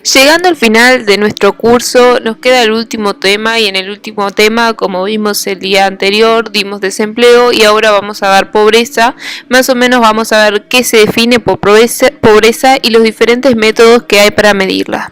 Llegando al final de nuestro curso, nos queda el último tema y en el último tema, como vimos el día anterior, dimos desempleo y ahora vamos a dar pobreza. Más o menos vamos a ver qué se define por pobreza y los diferentes métodos que hay para medirla.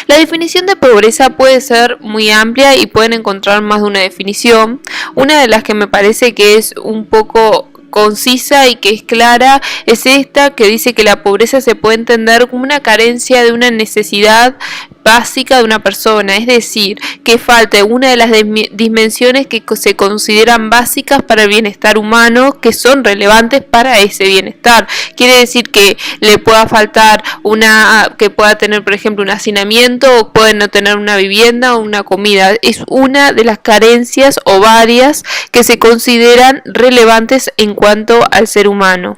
La definición de pobreza puede ser muy amplia y pueden encontrar más de una definición. Una de las que me parece que es un poco concisa y que es clara es esta, que dice que la pobreza se puede entender como una carencia de una necesidad básica de una persona, es decir, que falta una de las dimensiones que se consideran básicas para el bienestar humano, que son relevantes para ese bienestar. Quiere decir que le pueda faltar que pueda tener, por ejemplo, un hacinamiento, o puede no tener una vivienda o una comida. Es una de las carencias o varias que se consideran relevantes en cuanto al ser humano.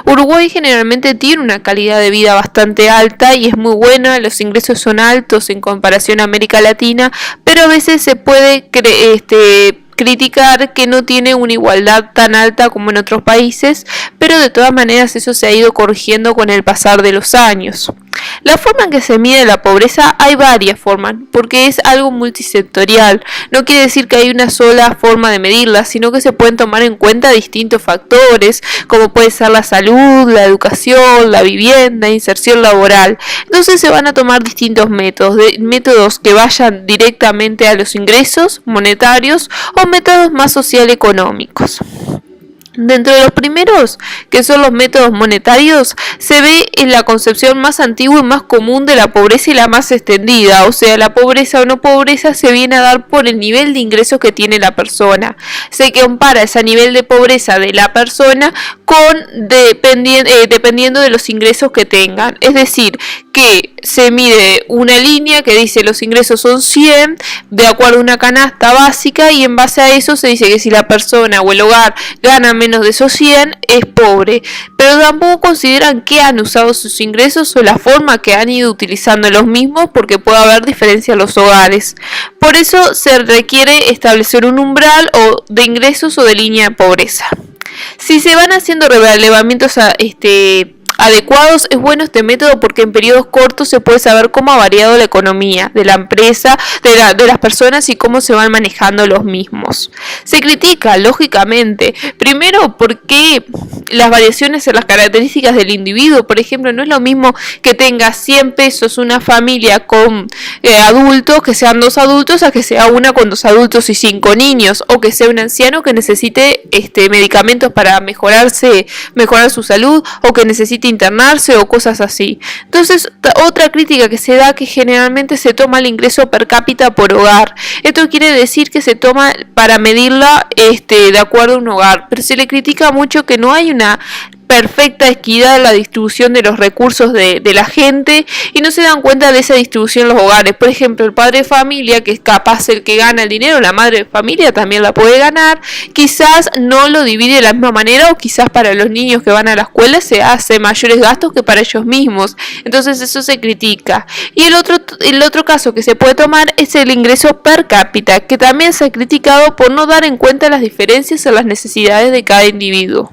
Uruguay generalmente tiene una calidad de vida bastante alta y es muy buena, los ingresos son altos en comparación a América Latina, pero a veces se puede criticar que no tiene una igualdad tan alta como en otros países, pero de todas maneras eso se ha ido corrigiendo con el pasar de los años. La forma en que se mide la pobreza hay varias formas, porque es algo multisectorial. No quiere decir que hay una sola forma de medirla, sino que se pueden tomar en cuenta distintos factores, como puede ser la salud, la educación, la vivienda, inserción laboral. Entonces se van a tomar distintos métodos que vayan directamente a los ingresos monetarios o métodos más social-económicos. Dentro de los primeros, que son los métodos monetarios, se ve en la concepción más antigua y más común de la pobreza y la más extendida, o sea, la pobreza o no pobreza se viene a dar por el nivel de ingresos que tiene la persona. Se compara ese nivel de pobreza de la persona dependiendo de los ingresos que tengan, es decir, que se mide una línea que dice los ingresos son 100 de acuerdo a una canasta básica y en base a eso se dice que si la persona o el hogar gana menos de esos 100 es pobre, pero tampoco consideran que han usado sus ingresos o la forma que han ido utilizando los mismos, porque puede haber diferencia en los hogares. Por eso se requiere establecer un umbral de ingresos o de línea de pobreza. Si se van haciendo relevamientos adecuados, es bueno este método porque en periodos cortos se puede saber cómo ha variado la economía de la empresa, de las personas y cómo se van manejando los mismos. Se critica, lógicamente, primero porque las variaciones en las características del individuo, por ejemplo, no es lo mismo que tenga 100 pesos una familia con adultos, que sean 2 adultos, a que sea una con 2 adultos y 5 niños, o que sea un anciano que necesite medicamentos para mejorar su salud, o que necesite internarse o cosas así. Entonces, otra crítica que se da, que generalmente se toma el ingreso per cápita por hogar. Esto quiere decir que se toma para medirla de acuerdo a un hogar, pero se le critica mucho que no hay una perfecta equidad en la distribución de los recursos de la gente y no se dan cuenta de esa distribución en los hogares. Por ejemplo, el padre de familia, que es capaz el que gana el dinero, la madre de familia también la puede ganar, quizás no lo divide de la misma manera, o quizás para los niños que van a la escuela se hace mayores gastos que para ellos mismos. Entonces eso se critica. Y el otro caso que se puede tomar es el ingreso per cápita, que también se ha criticado por no dar en cuenta las diferencias en las necesidades de cada individuo.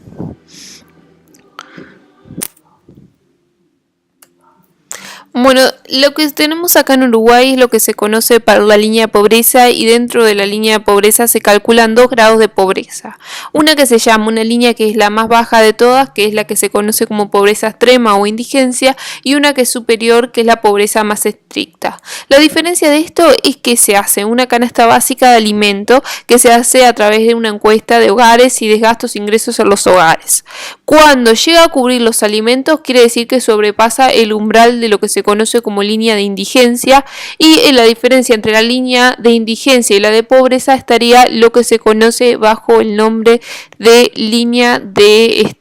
Bueno, lo que tenemos acá en Uruguay es lo que se conoce para la línea de pobreza, y dentro de la línea de pobreza se calculan 2 grados de pobreza. Una que se llama una línea que es la más baja de todas, que es la que se conoce como pobreza extrema o indigencia, y una que es superior, que es la pobreza más estricta. La diferencia de esto es que se hace una canasta básica de alimento que se hace a través de una encuesta de hogares y de gastos e ingresos en los hogares. Cuando llega a cubrir los alimentos, quiere decir que sobrepasa el umbral de lo que se conoce como línea de indigencia, y la diferencia entre la línea de indigencia y la de pobreza estaría lo que se conoce bajo el nombre de línea de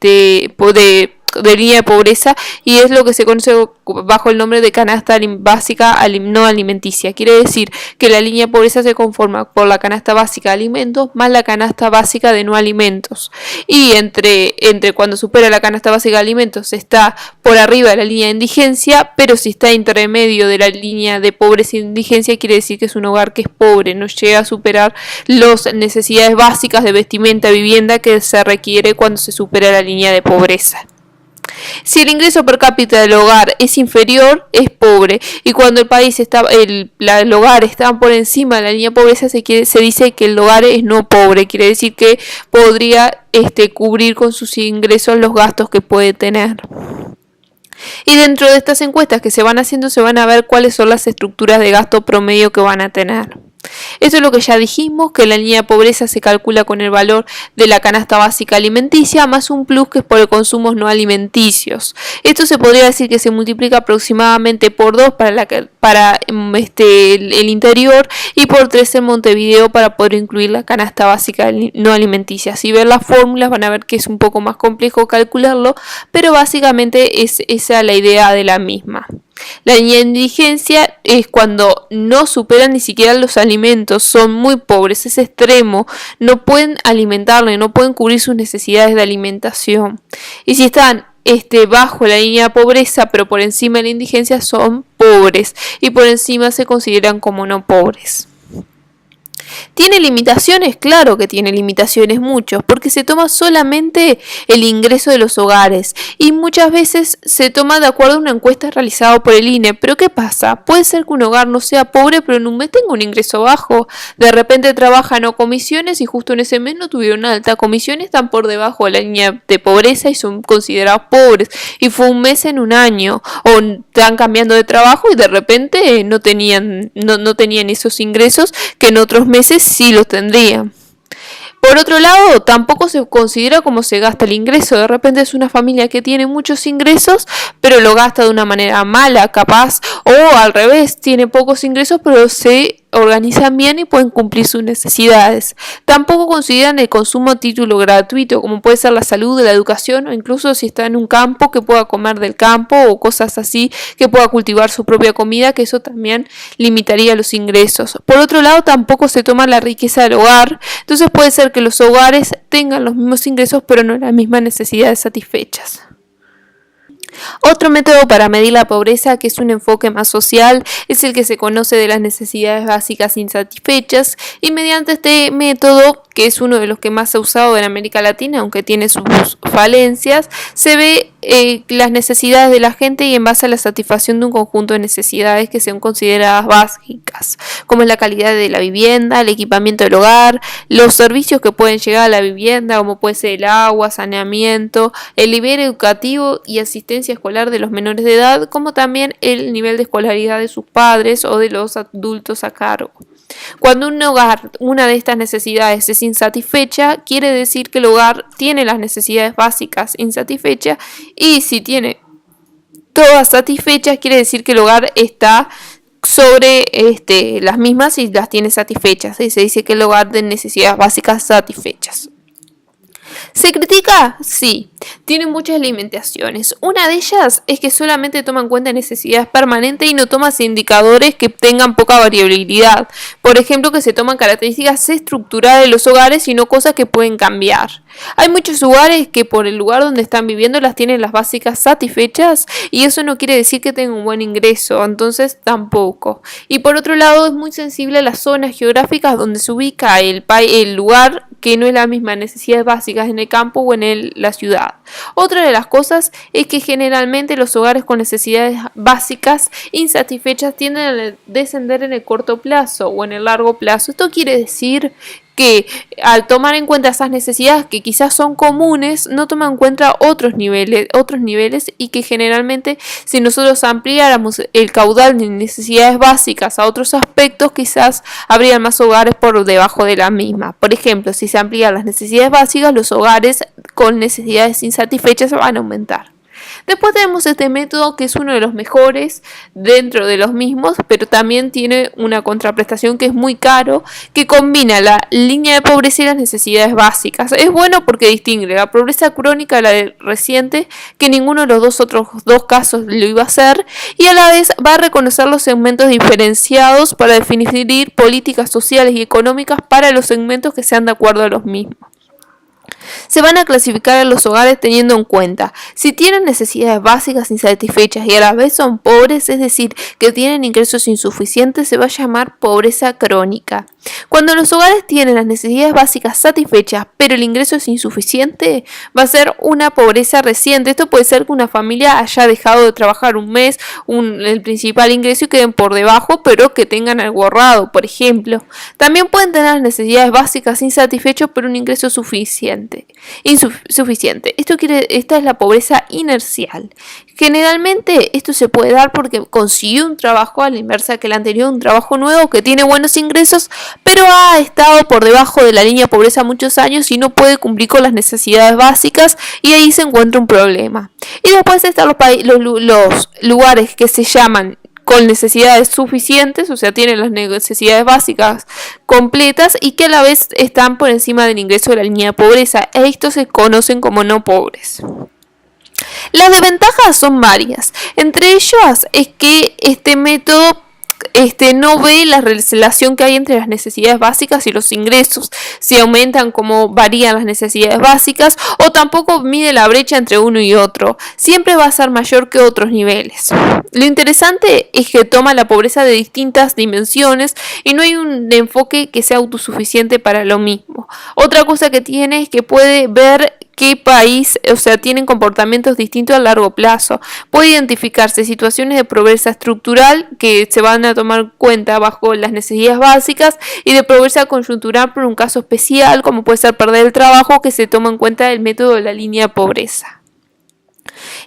línea de pobreza, y es lo que se conoce bajo el nombre de canasta básica no alimenticia. Quiere decir que la línea de pobreza se conforma por la canasta básica de alimentos más la canasta básica de no alimentos, y entre cuando supera la canasta básica de alimentos está por arriba de la línea de indigencia, pero si está intermedio de la línea de pobreza e indigencia, quiere decir que es un hogar que es pobre, no llega a superar las necesidades básicas de vestimenta, vivienda que se requiere cuando se supera la línea de pobreza. Si el ingreso per cápita del hogar es inferior, es pobre. Y cuando el hogar está por encima de la línea de pobreza, se dice que el hogar es no pobre. Quiere decir que podría cubrir con sus ingresos los gastos que puede tener. Y dentro de estas encuestas que se van haciendo, se van a ver cuáles son las estructuras de gasto promedio que van a tener. Esto es lo que ya dijimos, que la línea de pobreza se calcula con el valor de la canasta básica alimenticia más un plus que es por consumos no alimenticios. Esto se podría decir que se multiplica aproximadamente por 2 para el interior y por 3 en Montevideo para poder incluir la canasta básica no alimenticia. Si ven las fórmulas van a ver que es un poco más complejo calcularlo, pero básicamente es esa la idea de la misma. La línea de indigencia es cuando no superan ni siquiera los alimentos, son muy pobres, es extremo, no pueden alimentarle, no pueden cubrir sus necesidades de alimentación. Y si están bajo la línea de pobreza, pero por encima de la indigencia, son pobres y por encima se consideran como no pobres. ¿Tiene limitaciones? Claro que tiene limitaciones, muchos, porque se toma solamente el ingreso de los hogares y muchas veces se toma de acuerdo a una encuesta realizada por el INE. Pero ¿qué pasa? Puede ser que un hogar no sea pobre, pero en un mes tenga un ingreso bajo. De repente trabajan o comisiones y justo en ese mes no tuvieron una alta comisión, están por debajo de la línea de pobreza y son considerados pobres. Y fue un mes en un año, o están cambiando de trabajo y de repente no tenían esos ingresos que en otros meses sí los tendrían. Por otro lado, tampoco se considera cómo se gasta el ingreso. De repente es una familia que tiene muchos ingresos, pero lo gasta de una manera mala, capaz, o al revés, tiene pocos ingresos, pero se organizan bien y pueden cumplir sus necesidades. Tampoco consideran el consumo a título gratuito, como puede ser la salud, la educación, o incluso si está en un campo que pueda comer del campo o cosas así, que pueda cultivar su propia comida, que eso también limitaría los ingresos. Por otro lado, tampoco se toma la riqueza del hogar, entonces puede ser que los hogares tengan los mismos ingresos pero no las mismas necesidades satisfechas. Otro método para medir la pobreza, que es un enfoque más social, es el que se conoce de las necesidades básicas insatisfechas, y mediante este método, que es uno de los que más se ha usado en América Latina, aunque tiene sus falencias, se ve las necesidades de la gente y en base a la satisfacción de un conjunto de necesidades que sean consideradas básicas, como es la calidad de la vivienda, el equipamiento del hogar, los servicios que pueden llegar a la vivienda, como puede ser el agua, saneamiento, el nivel educativo y asistencia escolar de los menores de edad, como también el nivel de escolaridad de sus padres o de los adultos a cargo. Cuando un hogar, una de estas necesidades es insatisfecha, quiere decir que el hogar tiene las necesidades básicas insatisfechas, y si tiene todas satisfechas, quiere decir que el hogar está sobre las mismas y las tiene satisfechas. Y se dice que el hogar de necesidades básicas satisfechas. ¿Se critica? Sí, tiene muchas limitaciones. Una de ellas es que solamente toma en cuenta necesidades permanentes y no toma indicadores que tengan poca variabilidad. Por ejemplo, que se toman características estructurales de los hogares y no cosas que pueden cambiar. Hay muchos hogares que por el lugar donde están viviendo las tienen las básicas satisfechas, y eso no quiere decir que tengan un buen ingreso, entonces tampoco. Y por otro lado, es muy sensible a las zonas geográficas donde se ubica el lugar, que no es las mismas necesidades básicas en el campo o en la ciudad. Otra de las cosas es que generalmente los hogares con necesidades básicas insatisfechas tienden a descender en el corto plazo o en el largo plazo. Esto quiere decir que al tomar en cuenta esas necesidades que quizás son comunes, no toman en cuenta otros niveles, y que generalmente si nosotros ampliáramos el caudal de necesidades básicas a otros aspectos, quizás habría más hogares por debajo de la misma. Por ejemplo, si se amplían las necesidades básicas, los hogares con necesidades insatisfechas van a aumentar. Después tenemos este método, que es uno de los mejores dentro de los mismos, pero también tiene una contraprestación que es muy caro, que combina la línea de pobreza y las necesidades básicas. Es bueno porque distingue la pobreza crónica de la reciente, que ninguno de los otros dos casos lo iba a hacer, y a la vez va a reconocer los segmentos diferenciados para definir políticas sociales y económicas para los segmentos que sean de acuerdo a los mismos. Se van a clasificar a los hogares teniendo en cuenta si tienen necesidades básicas insatisfechas y a la vez son pobres, es decir, que tienen ingresos insuficientes, se va a llamar pobreza crónica. Cuando los hogares tienen las necesidades básicas satisfechas, pero el ingreso es insuficiente, va a ser una pobreza reciente. Esto puede ser que una familia haya dejado de trabajar un mes, el principal ingreso, y queden por debajo, pero que tengan algo ahorrado, por ejemplo. También pueden tener las necesidades básicas insatisfechos, pero un ingreso insuficiente. Esta es la pobreza inercial. Generalmente esto se puede dar porque consiguió un trabajo, a la inversa que el anterior, un trabajo nuevo que tiene buenos ingresos, pero ha estado por debajo de la línea de pobreza muchos años y no puede cumplir con las necesidades básicas, y ahí se encuentra un problema. Y después están los lugares que se llaman con necesidades suficientes, o sea, tienen las necesidades básicas completas y que a la vez están por encima del ingreso de la línea de pobreza. Estos se conocen como no pobres. Las desventajas son varias. Entre ellas es que este método no ve la relación que hay entre las necesidades básicas y los ingresos, si aumentan, como varían las necesidades básicas, o tampoco mide la brecha entre uno y otro. Siempre va a ser mayor que otros niveles. Lo interesante es que toma la pobreza de distintas dimensiones y no hay un enfoque que sea autosuficiente para lo mismo. Otra cosa que tiene es que puede ver qué país, tienen comportamientos distintos a largo plazo. Puede identificarse situaciones de pobreza estructural que se van a tomar en cuenta bajo las necesidades básicas, y de pobreza coyuntural por un caso especial, como puede ser perder el trabajo, que se toma en cuenta el método de la línea de pobreza.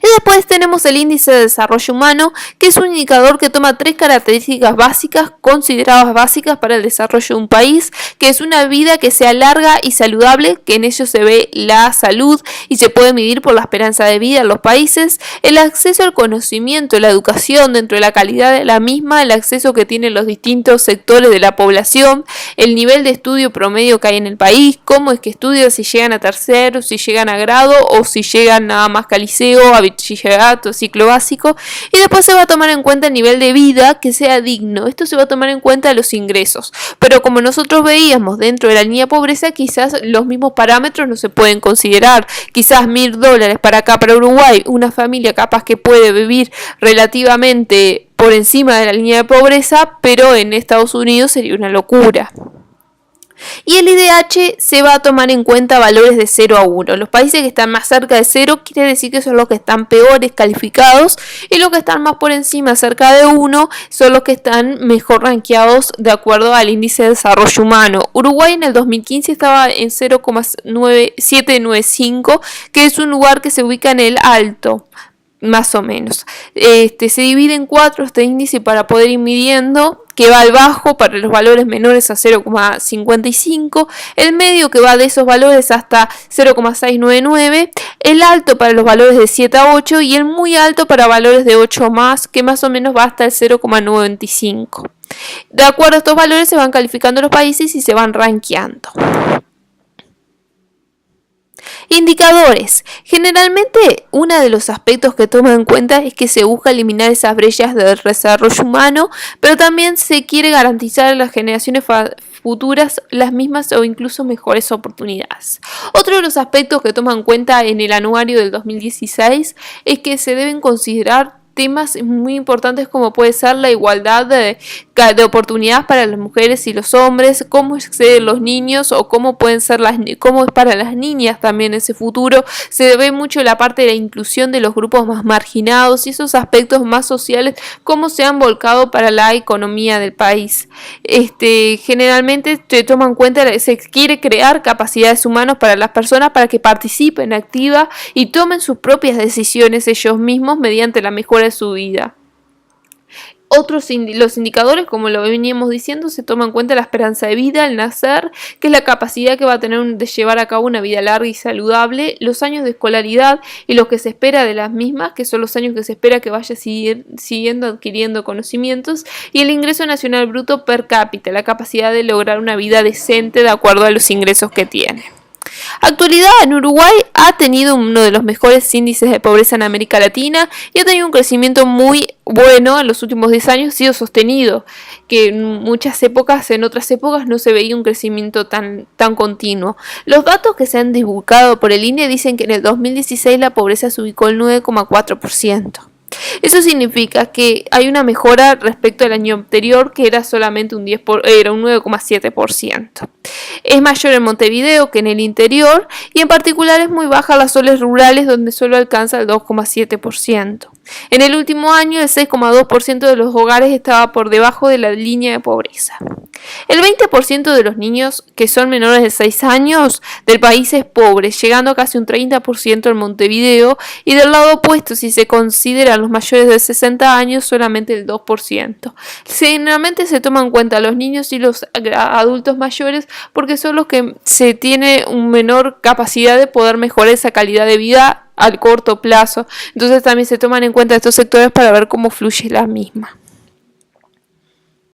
Y después tenemos el índice de desarrollo humano, que es un indicador que toma 3 características básicas consideradas básicas para el desarrollo de un país, que es una vida que sea larga y saludable, que en ello se ve la salud y se puede medir por la esperanza de vida en los países, el acceso al conocimiento, la educación dentro de la calidad de la misma, el acceso que tienen los distintos sectores de la población, el nivel de estudio promedio que hay en el país, cómo es que estudian, si llegan a tercero, si llegan a grado o si llegan nada más que al liceo, a bachillerato, ciclo básico. Y después se va a tomar en cuenta el nivel de vida que sea digno. Esto se va a tomar en cuenta los ingresos, pero como nosotros veíamos dentro de la línea de pobreza, quizás los mismos parámetros no se pueden considerar. Quizás $1.000 para acá, para Uruguay, una familia capaz que puede vivir relativamente por encima de la línea de pobreza, pero en Estados Unidos sería una locura. Y el IDH se va a tomar en cuenta valores de 0 a 1. Los países que están más cerca de 0 quiere decir que son los que están peores calificados, y los que están más por encima, cerca de 1, son los que están mejor rankeados de acuerdo al índice de desarrollo humano. Uruguay en el 2015 estaba en 0,795, que es un lugar que se ubica en el alto, más o menos. Se divide en 4 este índice para poder ir midiendo, que va al bajo para los valores menores a 0,55, el medio que va de esos valores hasta 0,699, el alto para los valores de 7 a 8 y el muy alto para valores de 8 más, que más o menos va hasta el 0,95. De acuerdo a estos valores se van calificando los países y se van rankeando. Indicadores. Generalmente, uno de los aspectos que toma en cuenta es que se busca eliminar esas brechas del desarrollo humano, pero también se quiere garantizar a las generaciones futuras las mismas o incluso mejores oportunidades. Otro de los aspectos que toma en cuenta en el anuario del 2016 es que se deben considerar temas muy importantes, como puede ser la igualdad de oportunidades para las mujeres y los hombres, cómo exceden los niños o cómo pueden ser cómo es para las niñas también ese futuro. Se ve mucho la parte de la inclusión de los grupos más marginados y esos aspectos más sociales, cómo se han volcado para la economía del país. Generalmente se toma en cuenta, se quiere crear capacidades humanas para las personas para que participen activa y tomen sus propias decisiones ellos mismos mediante la mejora de su vida. Los indicadores, como lo veníamos diciendo, se toma en cuenta la esperanza de vida al nacer, que es la capacidad que va a tener de llevar a cabo una vida larga y saludable, los años de escolaridad y lo que se espera de las mismas, que son los años que se espera que vaya siguiendo adquiriendo conocimientos, y el ingreso nacional bruto per cápita, la capacidad de lograr una vida decente de acuerdo a los ingresos que tiene. Actualidad, en Uruguay ha tenido uno de los mejores índices de pobreza en América Latina y ha tenido un crecimiento muy bueno en los últimos 10 años, ha sido sostenido, que en otras épocas no se veía un crecimiento tan continuo. Los datos que se han divulgado por el INE dicen que en el 2016 la pobreza se ubicó al 9,4%. Eso significa que hay una mejora respecto al año anterior, que era solamente era un 9,7%. Es mayor en Montevideo que en el interior, y en particular es muy baja en las zonas rurales, donde solo alcanza el 2,7%. En el último año, el 6,2% de los hogares estaba por debajo de la línea de pobreza. El 20% de los niños que son menores de 6 años del país es pobre, llegando a casi un 30% en Montevideo, y del lado opuesto, si se consideran los mayores de 60 años, solamente el 2%. Generalmente se toman en cuenta los niños y los adultos mayores porque son los que se tiene una menor capacidad de poder mejorar esa calidad de vida al corto plazo. Entonces también se toman en cuenta estos sectores para ver cómo fluye la misma.